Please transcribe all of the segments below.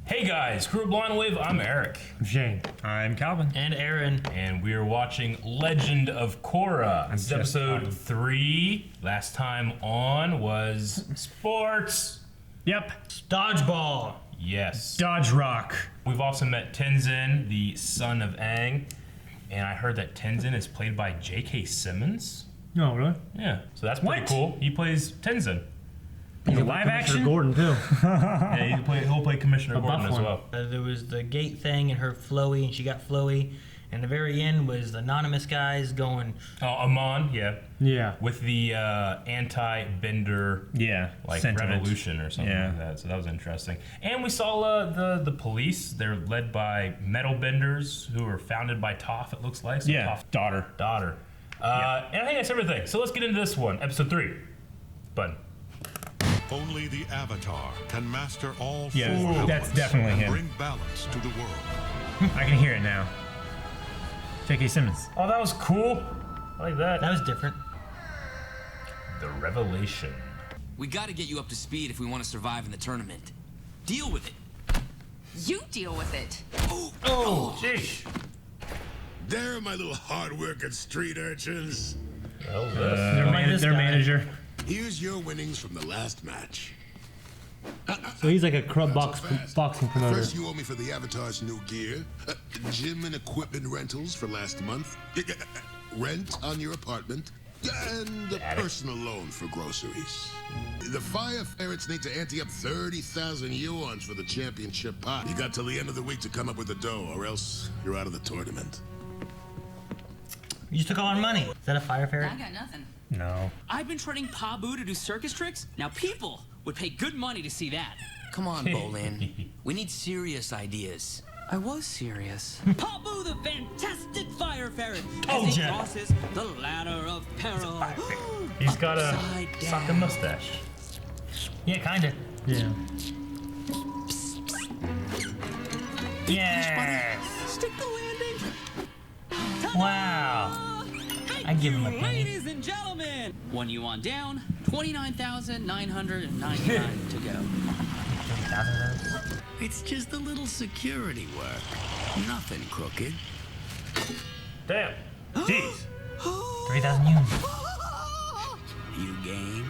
Hey guys, Crew of Blind Wave, I'm Eric. I'm Shane. I'm Calvin. And Aaron. And we are watching Legend of Korra. This is episode 3. Last time on was sports. Yep. Dodgeball. Yes. Dodge Rock. We've also met Tenzin, the son of Aang. And I heard that Tenzin is played by J.K. Simmons. No, really? Yeah, so that's pretty What? cool. He plays Tenzin. He's a live action? Gordon, too. Yeah, he'll play Commissioner Gordon as well. There was the gate thing and her flowy, and she got flowy. And the very end was the anonymous guys going... Oh, Amon, yeah. Yeah. With the anti-bender like sentiment. revolution or something like that. So that was interesting. And we saw the police. They're led by metal benders who were founded by Toph, it looks like. So Yeah, Toph's daughter. And I think that's everything. So let's get into this one, episode 3. Button. Only the Avatar can master all Yeah, four that's elements definitely and him. bring balance to the world. I can hear it now. J.K. Simmons. Oh, that was cool. I like that. That was different. The revelation. We gotta get you up to speed if we want to survive in the tournament. Deal with it. You deal with it. Oh, jeez. There, my little hard-working street urchins. Well, Their manager. Here's your winnings from the last match. So he's like a crub boxing promoter. First, you owe me for the Avatar's new gear, gym and equipment rentals for last month, rent on your apartment, and a personal loan for groceries. The Fire Ferrets need to ante up 30,000 yuans for the championship pot. You got till the end of the week to come up with the dough, or else you're out of the tournament. You just took all our money. Is that a fire ferret? I got nothing. No. I've been training Pabu to do circus tricks. Now people would pay good money to see that. Come on, Bolin. We need serious ideas. I was serious. Pabu the fantastic fire ferret as he crosses the ladder of peril. He's got a Upside down. soccer mustache. Yeah, kinda. Yeah. Yes. Stick the landing. Wow. I give him a penny. Ladies and gentlemen, 1 yuan down, 29,999 to go. It's just a little security work. Nothing crooked. Damn. Jeez. 3,000 yuan. You game?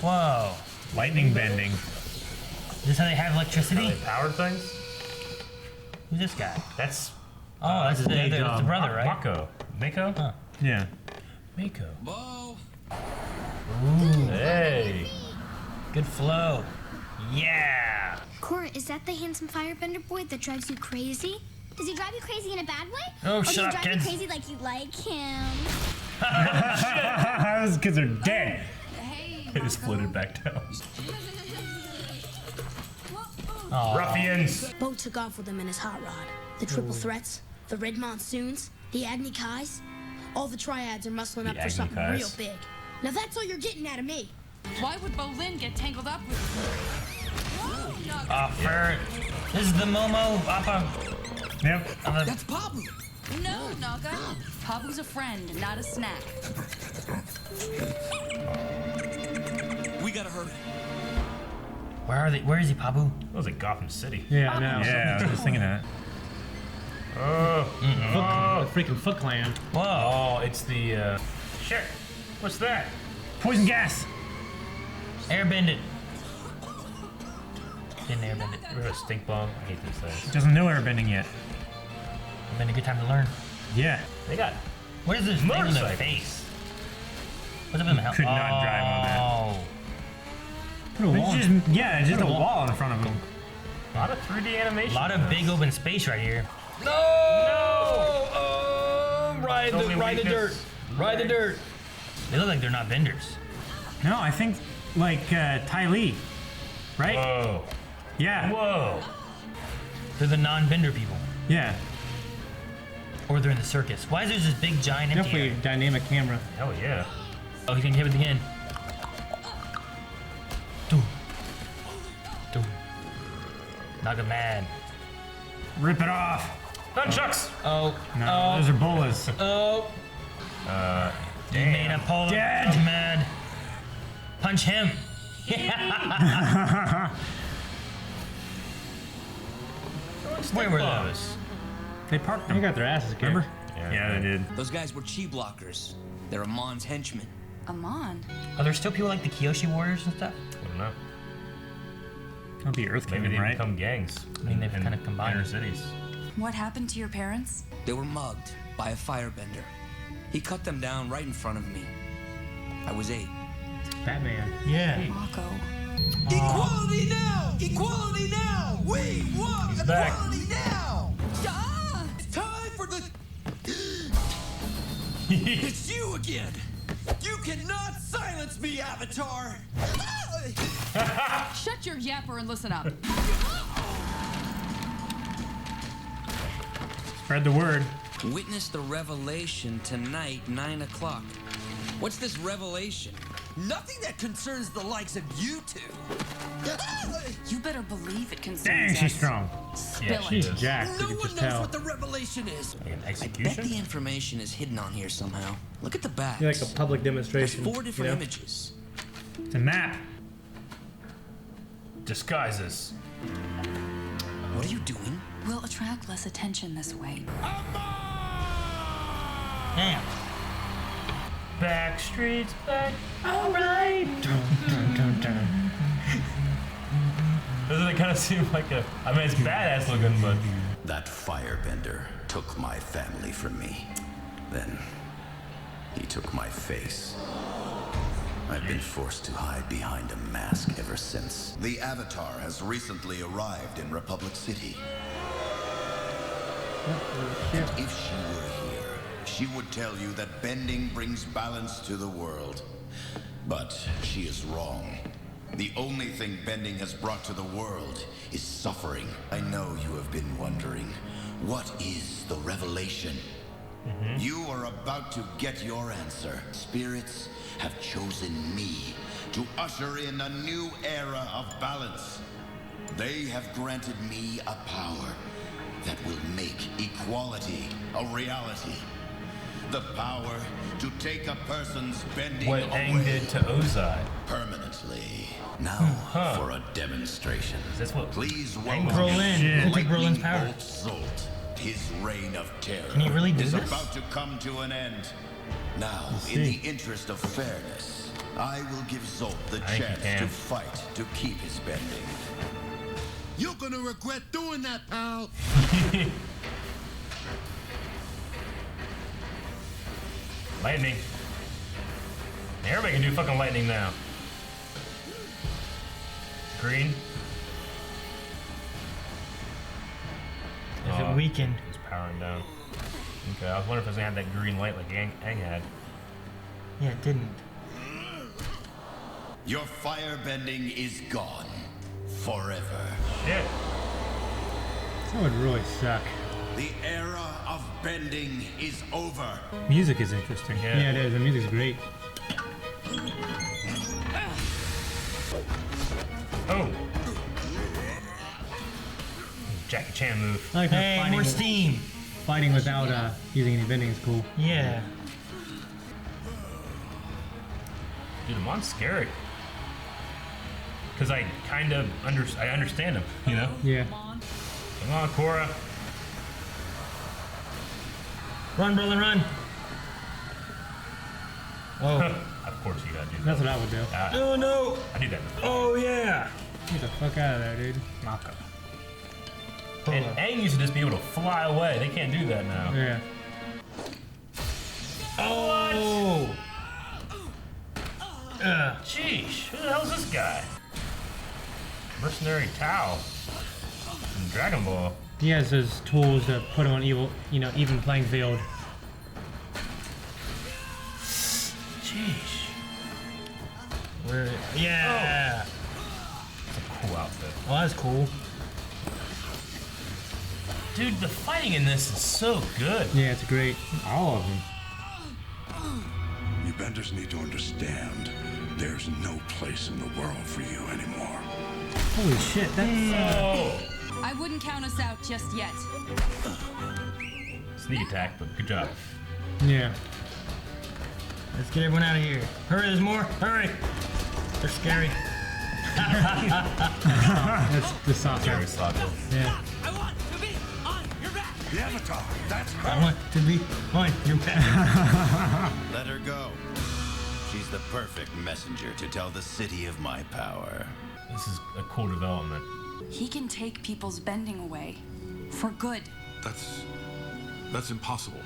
Whoa. Lightning bending. Is this how they have electricity? Power things? Who's this guy? That's Oh, that's the brother, right? Mako. Mako? Huh. Yeah. Mako. Whoa. Hey. Good flow. Yeah. Korra, is that the handsome firebender boy that drives you crazy? Does he drive you crazy in a bad way? Oh, or shut does up, he drive kids. you crazy like you like him? Those kids are dead. Hey, It just floated back down. Oh. Ruffians. Bo took off with him in his hot rod. The triple threats, the red monsoons, the Agni Kais. All the triads are muscling up The for Agni something Kais. real big. Now that's all you're getting out of me. why would Bolin get tangled up with Ferret. This is the Momo Appa. Yep. That's Pabu. No, Naga. Pabu's a friend, not a snack. We gotta hurry. Where are they? Where is he, Pabu? That was like Gotham City. Yeah, I know. Yeah, I was just thinking that. Oh. The freaking Foot Clan. Whoa. Oh, it's the, shit. What's that? Poison gas. Airbend it. Didn't airbend it. Ever heard of stink bomb? I hate these things. Doesn't know airbending yet. Been a good time to learn. Yeah. They got What is this thing in the motorcycles. face? What's up in the house? Could not drive on that. Oh. Just a wall in front of him. A lot of 3D animation. A lot of big open space right here. No! Ride the dirt. Ride the dirt. They look like they're not vendors. No, I think like Ty Lee, right? Whoa. Yeah. Whoa. They're the non-bender people. Yeah. Or they're in the circus. Why is there this big giant empty Definitely area? dynamic camera. Hell yeah. Oh, he's gonna hit it again. Doom. Doom. Naga mad. Rip it off. Nunchucks. Oh. No, those are bolas. Oh. You made a polar Dead. mad. Punch him. Where were those? They parked them. They got their asses kicked. Remember? Yeah, they did. Those guys were chi blockers. They're Amon's henchmen. Amon. Are there still people like the Kyoshi Warriors and stuff? I don't know. That'll be Earth Maybe Kingdom, they right? become gangs. I mean, they've kind of combined. Inner cities. What happened to your parents? They were mugged by a firebender. He cut them down right in front of me. I was 8. Batman. Yeah. Mako. Equality now! Equality now! We want back. equality now! It's time for the... It's you again! You cannot silence me, Avatar! Shut your yapper and listen up. Spread the word. Witness the revelation tonight, 9 o'clock. What's this revelation? Nothing that concerns the likes of you two. You better believe it concerns Dang, us. she's strong. Spill She's it. jacked. No You can one just knows tell. what the revelation is. Like an I bet execution? the information is hidden on here somehow. Look at the back. Like a public There's demonstration. 4 different you know? images. It's a map. Disguises. What are you doing? We'll attract less attention this way. Damn. Back streets back. Alright. Doesn't it kind of seem like a... I mean, it's badass looking, but... That firebender took my family from me. Then he took my face. I've been forced to hide behind a mask ever since. The Avatar has recently arrived in Republic City. And if she were here, she would tell you that bending brings balance to the world. But she is wrong. The only thing bending has brought to the world is suffering. I know you have been wondering, what is the revelation? You are about to get your answer. Spirits have chosen me to usher in a new era of balance. They have granted me a power that will make equality a reality. The power to take a person's bending What away Aang did to Ozai. permanently. Now for a demonstration. That's what... Please Aang welcome was Brolin. shit. We'll take Brolin's Lightning power. Bolt Zolt. His reign of terror Can he really do is this? about to come to an end. Now, in the interest of fairness, I will give Zolt the I think he chance can. to fight to keep his bending. You're gonna regret doing that, pal. Lightning. Everybody can do fucking lightning now. Green. Is Oh, it weakened? It's powering down. Okay, I was wondering if it was gonna have that green light like Aang had. Yeah, it didn't. Your firebending is gone. Forever. Shit. That would really suck. The era of bending is over. Music is interesting. Yeah. it is. The music's great. Oh. Jackie Chan move. I like how Hey, more steam. fighting without using any bending is cool. Yeah. Dude, Amon's scary. Because I kind of I understand him, you know? Yeah. Come on, Korra. Run, Brolin, run. Oh. Of course you gotta do that. That's what I would do. Oh, no. I do that. Oh, yeah. Get the fuck out of there, dude. Mako. And Aang used to just be able to fly away. They can't do that now. Yeah. Oh. Sheesh, who the hell's this guy? Mercenary Tao from Dragon Ball. He has his tools to put him on even playing field. Sheesh. Where? Yeah. It's a cool outfit. Oh, that's cool. Dude, the fighting in this is so good. Yeah, it's great. All of them. You benders need to understand, there's no place in the world for you anymore. Holy shit, that's... I wouldn't count us out just yet. Sneak attack, but good job. Yeah. Let's get everyone out of here. Hurry, there's more. Hurry. They're scary. That's the soccer. Very sloppy. Yeah. I want to be The Avatar, that's her. I want to be on your back. Let her go. She's the perfect messenger to tell the city of my power. This is a cool development. He can take people's bending away. For good. That's impossible.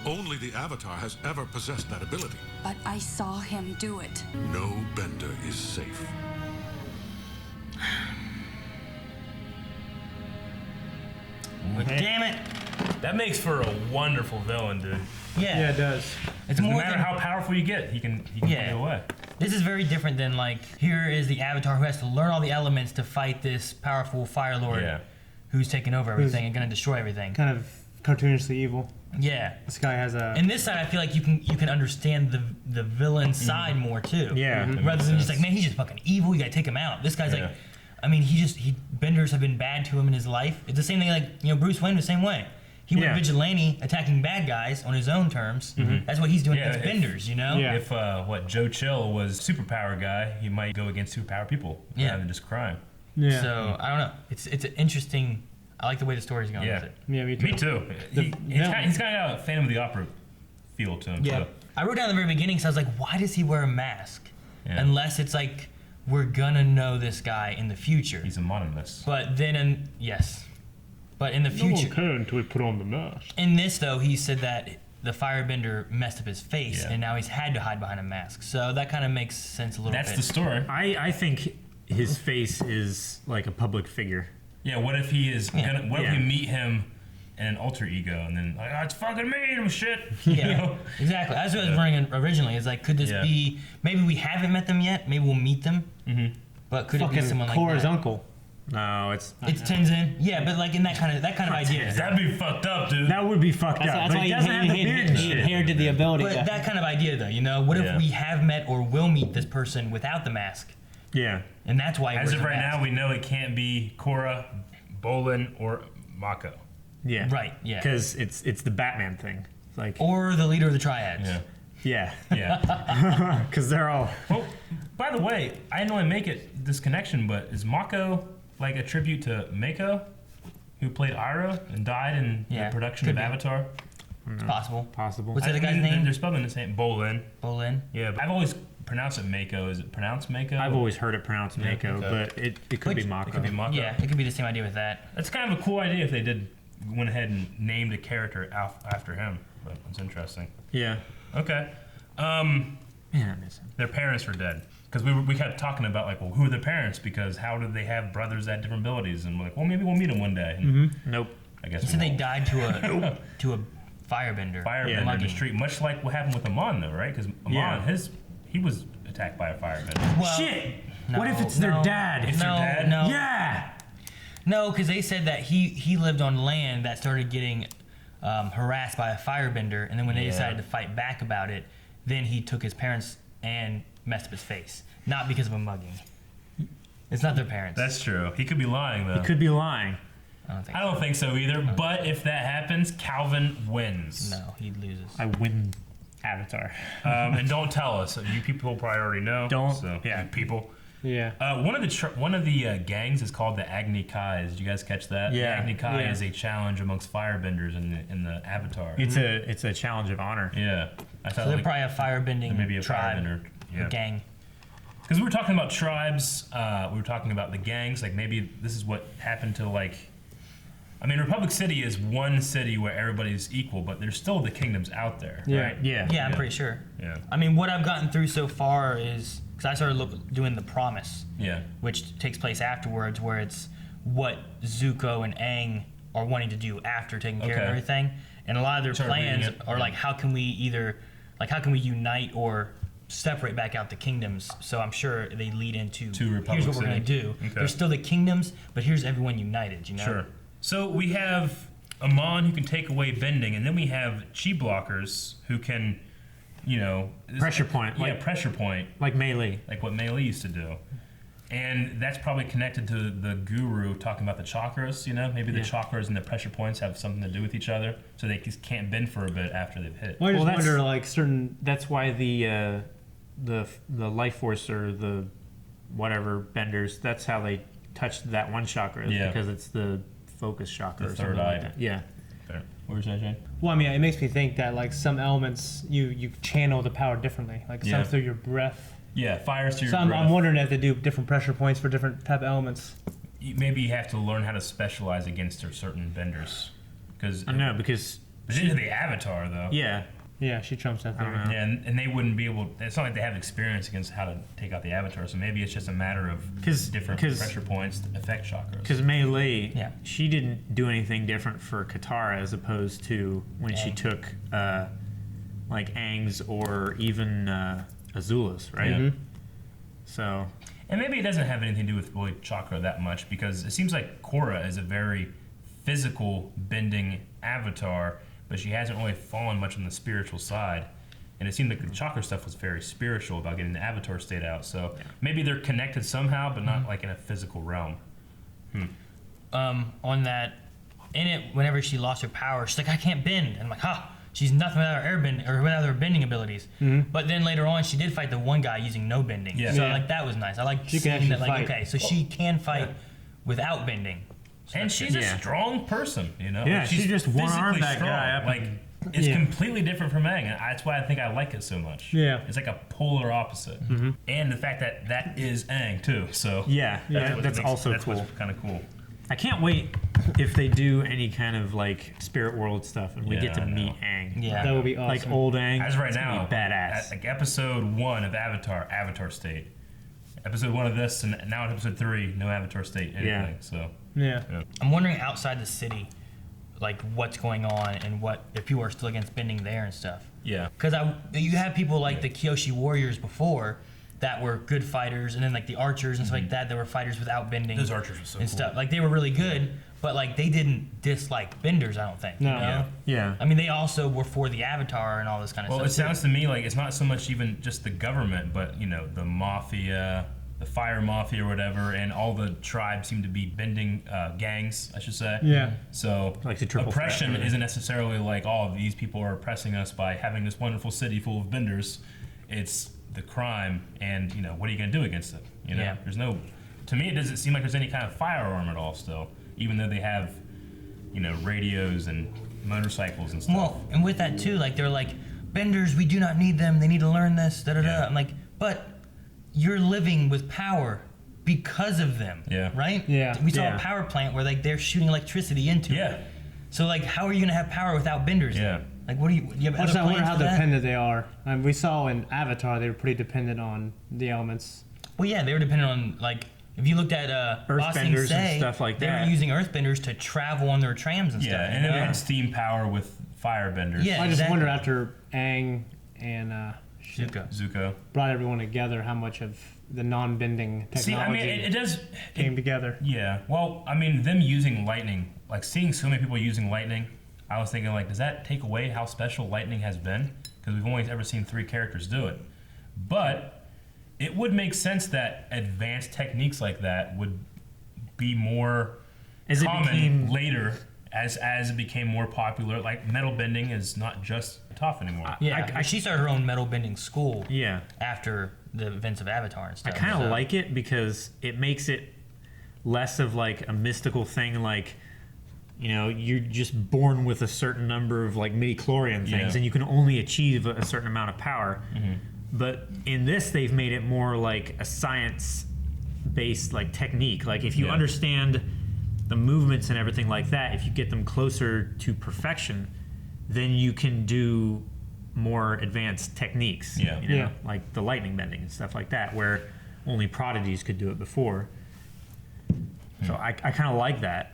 Only the Avatar has ever possessed that ability. But I saw him do it. No bender is safe. Damn it. That makes for a wonderful villain, dude. Yeah. Yeah, it does. It's No more matter than, how powerful you get, he can put you away. This is very different than like here is the Avatar who has to learn all the elements to fight this powerful Fire Lord Yeah. who's taking over everything and gonna destroy everything. Kind of cartoonishly evil. Yeah. This guy has a. And this side, I feel like you can understand the villain side more too. Yeah. That Rather makes than just sense. like, man, he's just fucking evil. You gotta take him out. This guy's Yeah. like, I mean, benders have been bad to him in his life. It's the same thing like Bruce Wayne the same way. He went Yeah. vigilante attacking bad guys on his own terms. That's what he's doing Yeah, against if- benders, you know? Yeah. If Joe Chill was superpower guy, he might go against superpower people rather than just crime. Yeah. So I don't know. It's an interesting. I like the way the story's going Yeah. with it. Yeah, me too. Me too. He's kind of a Phantom of the Opera feel to him. Yeah. too. I wrote down at the very beginning, so I was like, why does he wear a mask? Yeah. Unless it's like we're gonna know this guy in the future. He's anonymous. But then, yes. But in the future, can until we put on the mask. in this though, he said that the firebender messed up his face, Yeah. and now he's had to hide behind a mask. So that kind of makes sense a little That's bit. the story. I think his face is like a public figure. Yeah. What if he is? Yeah. What if Yeah. we meet him in an alter ego, and then like, oh, it's fucking me and shit. Yeah, You know? exactly. That's what I was wondering originally. Is like, could this Yeah. be? Maybe we haven't met them yet. Maybe we'll meet them. Mm-hmm. But could it be Fucking someone like Korra's that? uncle. No, it's It's Tenzin. Yeah, but like in that kind of idea. That'd be fucked up, dude. that would be fucked up. That's But why he doesn't have the beard and he shit. inherited the ability. But that kind of idea, though, you know, what Yeah. if we have met or will meet this person without the mask, Yeah. and that's why he As wears of a right mask. now, we know it can't be Korra, Bolin, or Mako. Yeah. Right, yeah. Because it's the Batman thing. It's like Or the leader of the Triads. Yeah. yeah. Yeah. Because they're all Well, by the way, I didn't really make this connection, but is Mako like a tribute to Mako, who played Iroh and died in Yeah, the production could of be. Avatar? It's possible. possible. What's I that guy's mean, name? They're spelling the same. Bolin. Bolin. Yeah, but I've always pronounced it Mako. Is it pronounced Mako? I've always heard it pronounced Yeah, Mako, okay. but it could be Mako. It could be Mako. Yeah, it could be the same idea with that. That's kind of a cool idea if they went ahead and named a character after him. But it's interesting. Yeah. Okay. Man, I miss him. Their parents were dead. Because we kept talking about, like, well, who are their parents? Because how did they have brothers that had different abilities? And we're like, well, maybe we'll meet them one day. And Nope. I guess He we said they won't. died to a firebender. Firebender in the mugging. street, much like what happened with Amon, though, right? Because Amon, Yeah. he was attacked by a firebender. Well, Shit! no, What if it's their no, dad? It's their no, dad? No, Yeah! No, because they said that he lived on land that started getting harassed by a firebender, and then when they Yeah. decided to fight back about it, then he took his parents and messed up his face. Not because of a mugging. It's not their parents. That's true. He could be lying, though. Could be lying. I don't think so either. But if that happens, Calvin wins. No, he loses. I win Avatar. And don't tell us. You people probably already know. Don't. So, Yeah. you people. Yeah. One of the gangs is called the Agni Kais. Did you guys catch that? Yeah. The Agni Kai Yeah. is a challenge amongst firebenders in the Avatar. It's a challenge of honor. Yeah. I thought So they're like, probably a firebending maybe a tribe firebender. or Yeah. gang. Because we were talking about tribes, we were talking about the gangs. Like maybe this is what happened to like. I mean, Republic City is one city where everybody's equal, but there's still the kingdoms out there, right? Yeah. Yeah, I'm pretty sure. Yeah. I mean, what I've gotten through so far is because I started doing the Promise, Yeah. which takes place afterwards, where it's what Zuko and Aang are wanting to do after taking care of Okay. everything, and a lot of their Start reading plans it. are like, how can we unite or separate back out the kingdoms? So I'm sure they lead into Republic here's what we're going to City. do. Okay. There's still the kingdoms, but here's everyone united. You know. Sure. So we have Amon who can take away bending, and then we have chi blockers who can, Pressure point. Yeah, Like, pressure point, like melee. like what Mei Li used to do. And that's probably connected to the guru talking about the chakras, Maybe the chakras and the pressure points have something to do with each other, so they just can't bend for a bit after they've hit. Well, I just that's- wonder, like, certain. That's why the life force or the whatever benders. That's how they touch that one chakra. Yeah. Because it's the focus chakra. The or something third eye. like that. Yeah. Fair. What were you saying, Shane? Well, I mean, it makes me think that like some elements you channel the power differently, like some through your breath. Yeah, fires through so your breath. I'm wondering if they do different pressure points for different type of elements. Maybe you have to learn how to specialize against certain benders. I know, because... But into the Avatar, though. Yeah. Yeah, she trumps that theory. Yeah, and they wouldn't be able... It's not like they have experience against how to take out the Avatar, so maybe it's just a matter of different pressure points that affect chakras. Because Mei Li, she didn't do anything different for Katara as opposed to when she took, like, Aang's or even Azula's, right? Yeah. So... And maybe it doesn't have anything to do with really chakra that much, because it seems like Korra is a very physical bending avatar, but she hasn't really fallen much on the spiritual side. And it seemed like the chakra stuff was very spiritual about getting the avatar state out. So maybe they're connected somehow, but not like in a physical realm. On that, in it, whenever she lost her power, she's like, I can't bend. And I'm like, she's nothing without her airbend or without her bending abilities. But then later on, she did fight the one guy using no bending. Yeah. So like that was nice. I like seeing that. Like, fight. okay, so she can fight without bending. So And she's a strong person, you know? Yeah, Like, she just one-armed physically that strong. guy up Like, it's completely different from Aang, and that's why I think I like it so much. Yeah. It's like a polar opposite. And the fact that that is Aang, too, so... That's also cool. That's kind of cool. I can't wait if they do any kind of like spirit world stuff and we get to I know. meet Aang. Yeah. That would be awesome. Like old Aang. As right it's gonna now, be badass. Like episode 1 of Avatar State. Episode 1 of this, and now in episode 3, no Avatar State, anything. So Yeah. I'm wondering outside the city, like what's going on and what if people are still against bending there and stuff. Yeah. Because you have people like the Kyoshi warriors before that were good fighters, and then like the archers and stuff like that were fighters without bending. Those archers were so and cool. stuff. Like they were really good, but like they didn't dislike benders. I don't think. No. You know? Yeah. I mean, they also were for the Avatar and all this kind of Well, stuff. it sounds to me like it's not so much even just the government, but you know, the mafia, the fire mafia or whatever, and all the tribes seem to be bending gangs, I should say. Yeah. So Like the triple threat, oppression really. isn't necessarily like, oh, these people are oppressing us by having this wonderful city full of benders. It's the crime, and you know, what are you going to do against it? You know, there's no. To me, it doesn't seem like there's any kind of firearm at all. Still, even though they have, you know, radios and motorcycles and stuff. Well, and with that too, like they're like benders. We do not need them. They need to learn this. Da da da. I'm like, but you're living with power because of them. Yeah. Right. Yeah. We saw Yeah. a power plant where like they're shooting electricity into Yeah. it. So like, how are you gonna have power without benders? Yeah. Like, what do you have? I other wonder plans how for that? dependent they are. We saw in Avatar they were pretty dependent on the elements. Well, yeah, they were dependent on like. If you looked at Ba Sing Earthbenders Se, and stuff like they that. were using earthbenders to travel on their trams and Yeah, stuff. and then they had steam power with firebenders. Yeah. I just exactly. wonder after Aang and Zuko. Zuko. everyone together, how much of the non-bending technology See, I mean, it does. came together. Yeah. Well, I mean, them using lightning, like seeing so many people using lightning, I was thinking, like, does that take away how special lightning has been? Because we've only ever seen 3 characters do it. But it would make sense that advanced techniques like that would be more common later as it became more popular. Like, metal bending is not just tough anymore. Yeah, she started her own metal bending school. Yeah. After the events of Avatar and I stuff. kind of like it because it makes it less of like a mystical thing, like, you know, you're just born with a certain number of like midi-chlorian things and you can only achieve a certain amount of power. But in this, they've made it more like a science-based like technique. Like if you understand the movements and everything like that, if you get them closer to perfection, then you can do more advanced techniques. Yeah. You know, like the lightning bending and stuff like that, where only prodigies could do it before. So I kind of like that.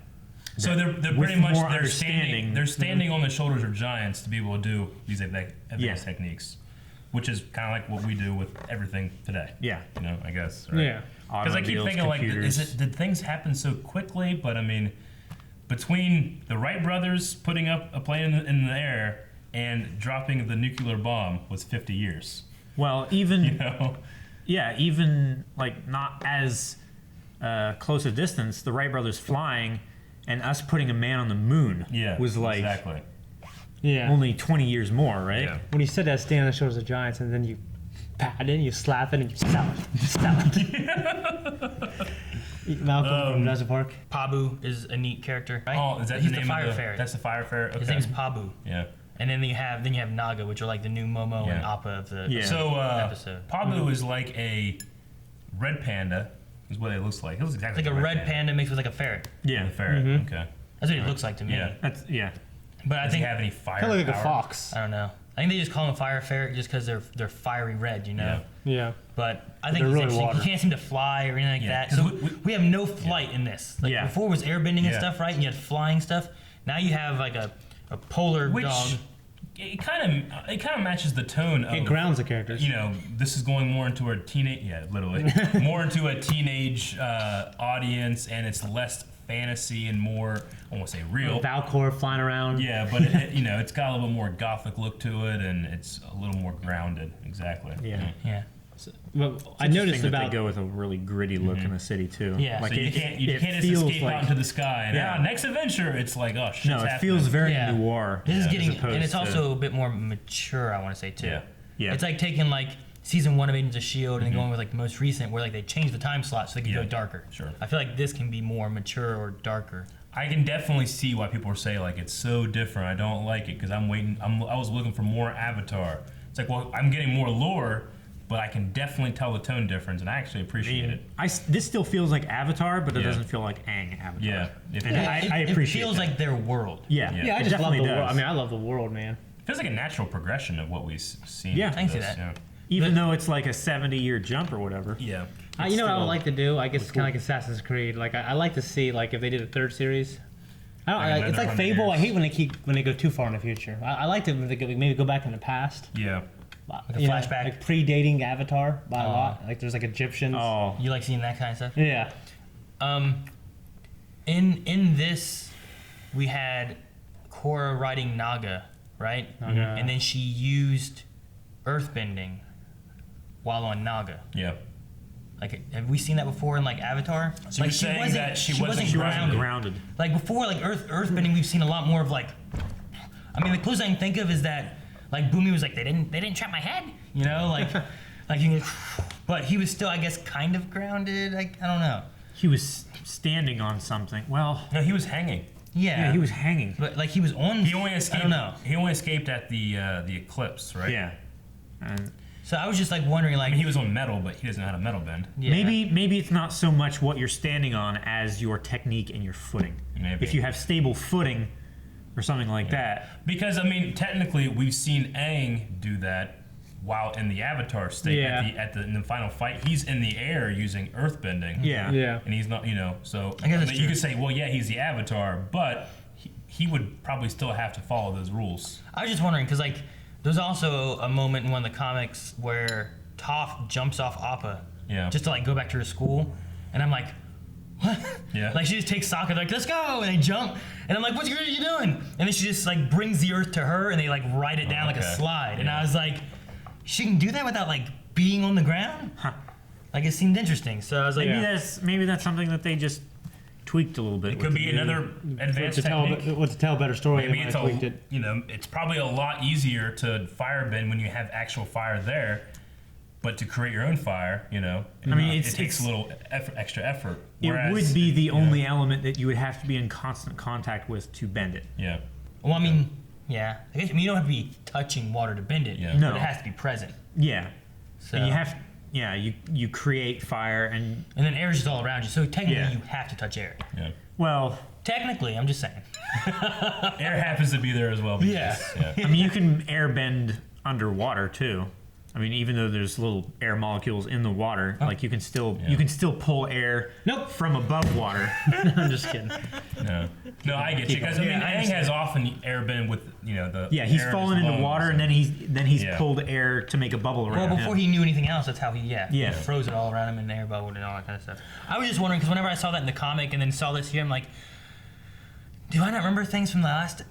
So they're With pretty much more they're standing understanding. on the shoulders of giants to be able to do these advanced techniques, which is kind of like what we do with everything today. Yeah. You know, I guess. Right? Yeah. Because I keep Automobiles, thinking, like, computers. did things happen so quickly? But I mean, between the Wright brothers putting up a plane in the air and dropping the nuclear bomb was 50 years. Well, even You know. yeah, even like not as close a distance, the Wright brothers flying and us putting a man on the moon was like exactly. only 20 years more, right? Yeah. When you said that, stand on the shoulders of giants, and then you pat it, you slap it, and you sell it. You sell it. Malcolm from Jurassic Park. Pabu is a neat character, right? Oh, is that He's the name fire of the ferret. That's the fire ferret. Okay. His name's Pabu. Yeah. And then you have Naga, which are like the new Momo and Appa of the So episode. Pabu is like a red panda. Is what it looks like. It looks exactly It's like a red panda mixed with like a ferret. Yeah, a ferret. Okay. That's what it looks like to me. Yeah. That's But I Does think he have any fire? Kind of like a power? fox. I don't know. I think they just call him fire ferret just because they're fiery red, you know. Yeah. But I But think they're he's really interesting. water. He can't seem to fly or anything like that. So we have no flight in this. Like before it was airbending and stuff, right? And you had flying stuff. Now you have like a polar dog. It kind of matches the tone of It grounds the characters. You know, this is going more into a teenage, literally, more into a teenage audience, and it's less fantasy and more, I won't say real. Valcor flying around. Yeah, but it's got a little bit more gothic look to it, and it's a little more grounded. Exactly. Yeah. Well, I It's noticed interesting that about they go with a really gritty look in the city too. Yeah. like So you can't just feels escape like, out into the sky. And, Yeah. next adventure, it's like, oh shit. No, it feels very Yeah. noir. This is as getting, opposed and it's to- also a bit more mature, I want to say too. Yeah. Yeah. It's like taking like season 1 of Agents of Shield and then going with like the most recent, where like they changed the time slot so they could go darker. Sure. I feel like this can be more mature or darker. I can definitely see why people say like it's so different. I don't like it because I was looking for more Avatar. It's like, well, I'm getting more lore, but I can definitely tell the tone difference, and I actually appreciate it. This still feels like Avatar, but it Yeah. doesn't feel like Aang Avatar. Yeah. And I appreciate It feels that. like their world. Yeah, Yeah, I it just love the definitely world. does. I mean, I love the world, man. It feels like a natural progression of what we've seen. Yeah. to I can see this, that. Yeah. Even though it's like a 70-year jump or whatever. Yeah. You know what I would still like to do? I guess it's kind of like Assassin's Creed. Like I like to see like if they did a third series. I don't, Like it's like another Fable. 100 I hate when they go too far in the future. I like to maybe go back in the past. Yeah. Like a You know, flashback. like predating Avatar by a lot. Like there's like Egyptians. Oh, You like seeing that kind of stuff? Yeah. In this, we had Korra riding Naga, right? Naga. And then she used earthbending while on Naga. Yeah. Like, have we seen that before in like Avatar? So like you're saying that she wasn't grounded. Like before, like earthbending, we've seen a lot more of like. I mean, the closest I can think of is that like Boomy was like they didn't trap my head, you know, like you can, but he was still, I guess, kind of grounded. I don't know. He was standing on something. Well, No, he was hanging. Yeah, he was hanging. But like he was on. He only escaped. I don't know. He only escaped at the eclipse, right? Yeah. And So I was just like wondering, like I mean, he was on metal, but he doesn't know how to metal bend. yeah. maybe it's not so much what you're standing on as your technique and your footing. Maybe. If you have stable footing or something like that. Because I mean, technically, we've seen Aang do that while in the Avatar state. Yeah. In the final fight, he's in the air using earthbending. Yeah. Yeah. And he's not, so I guess that's you true. could say, well, yeah, he's the Avatar, but he would probably still have to follow those rules. I was just wondering because like there's also a moment in one of the comics where Toph jumps off Appa, just to like go back to her school, and I'm like, what? Yeah. Like she just takes Sokka, like let's go, and they jump, and I'm like, what are you doing? And then she just like brings the earth to her, and they like ride it down like a okay. slide, and Yeah. I was like, she can do that without like being on the ground? Huh. Like it seemed interesting, so I was like, Maybe that's something that they just tweaked a little bit. It could be another advanced technique. To tell a better story. Maybe than it's when I tweaked it. it's probably a lot easier to firebend when you have actual fire there, but to create your own fire, I mean, it takes a little extra effort. It Whereas, would be the only element that you would have to be in constant contact with to bend it. Yeah. well, I mean, yeah, I guess you don't have to be touching water to bend it, Yeah. but No. it has to be present. Yeah. So. And you have, you create fire and And then air is just all around you, so technically Yeah. you have to touch air. Yeah. well, Technically, I'm just saying. Air happens to be there as well. Because, Yeah. yeah. I mean, you can air bend underwater too. I mean, even though there's little air molecules in the water, like you can still pull air from above water. I'm just kidding. No, I get you because I mean, Aang has often airbend with the he's air in fallen his into lungs, water so- and then he's Yeah. pulled air to make a bubble around Well, before him. he knew anything else, that's how he Yeah. froze it all around him and air bubbled and all that kind of stuff. I was just wondering because whenever I saw that in the comic and then saw this here, I'm like, do I not remember things from the last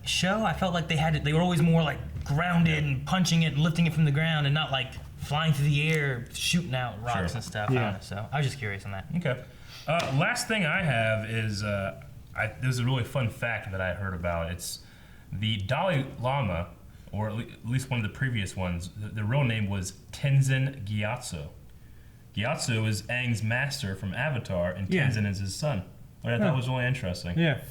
show? I felt like they were always more like grounded and punching it and lifting it from the ground and not like flying through the air, shooting out rocks Sure. and stuff. I Yeah. don't know, so I was just curious on that. Okay. Last thing I have is there's a really fun fact that I heard about. It's the Dalai Lama, or at least one of the previous ones. The real name was Tenzin Gyatso, Gyatso is Aang's master from Avatar, and Tenzin is his son. Which I thought was really interesting. Yeah.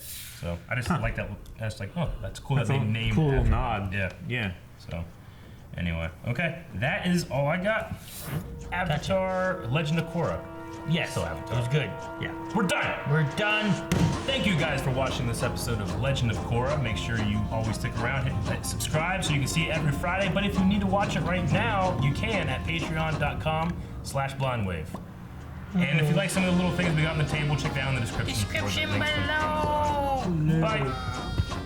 So I just like that. I was like, oh, that's cool That's that they a named cool Avatar. nod. Yeah. Yeah. So anyway, okay, that is all I got. Avatar: Legend of Korra. Yes, So Avatar. it was good. Yeah, we're done. We're done. Thank you guys for watching this episode of Legend of Korra. Make sure you always stick around, hit subscribe so you can see it every Friday. But if you need to watch it right now, you can at patreon.com/blindwave. And if you like some of the little things we got on the table, check down in the description. Description for the links for the below. Bye.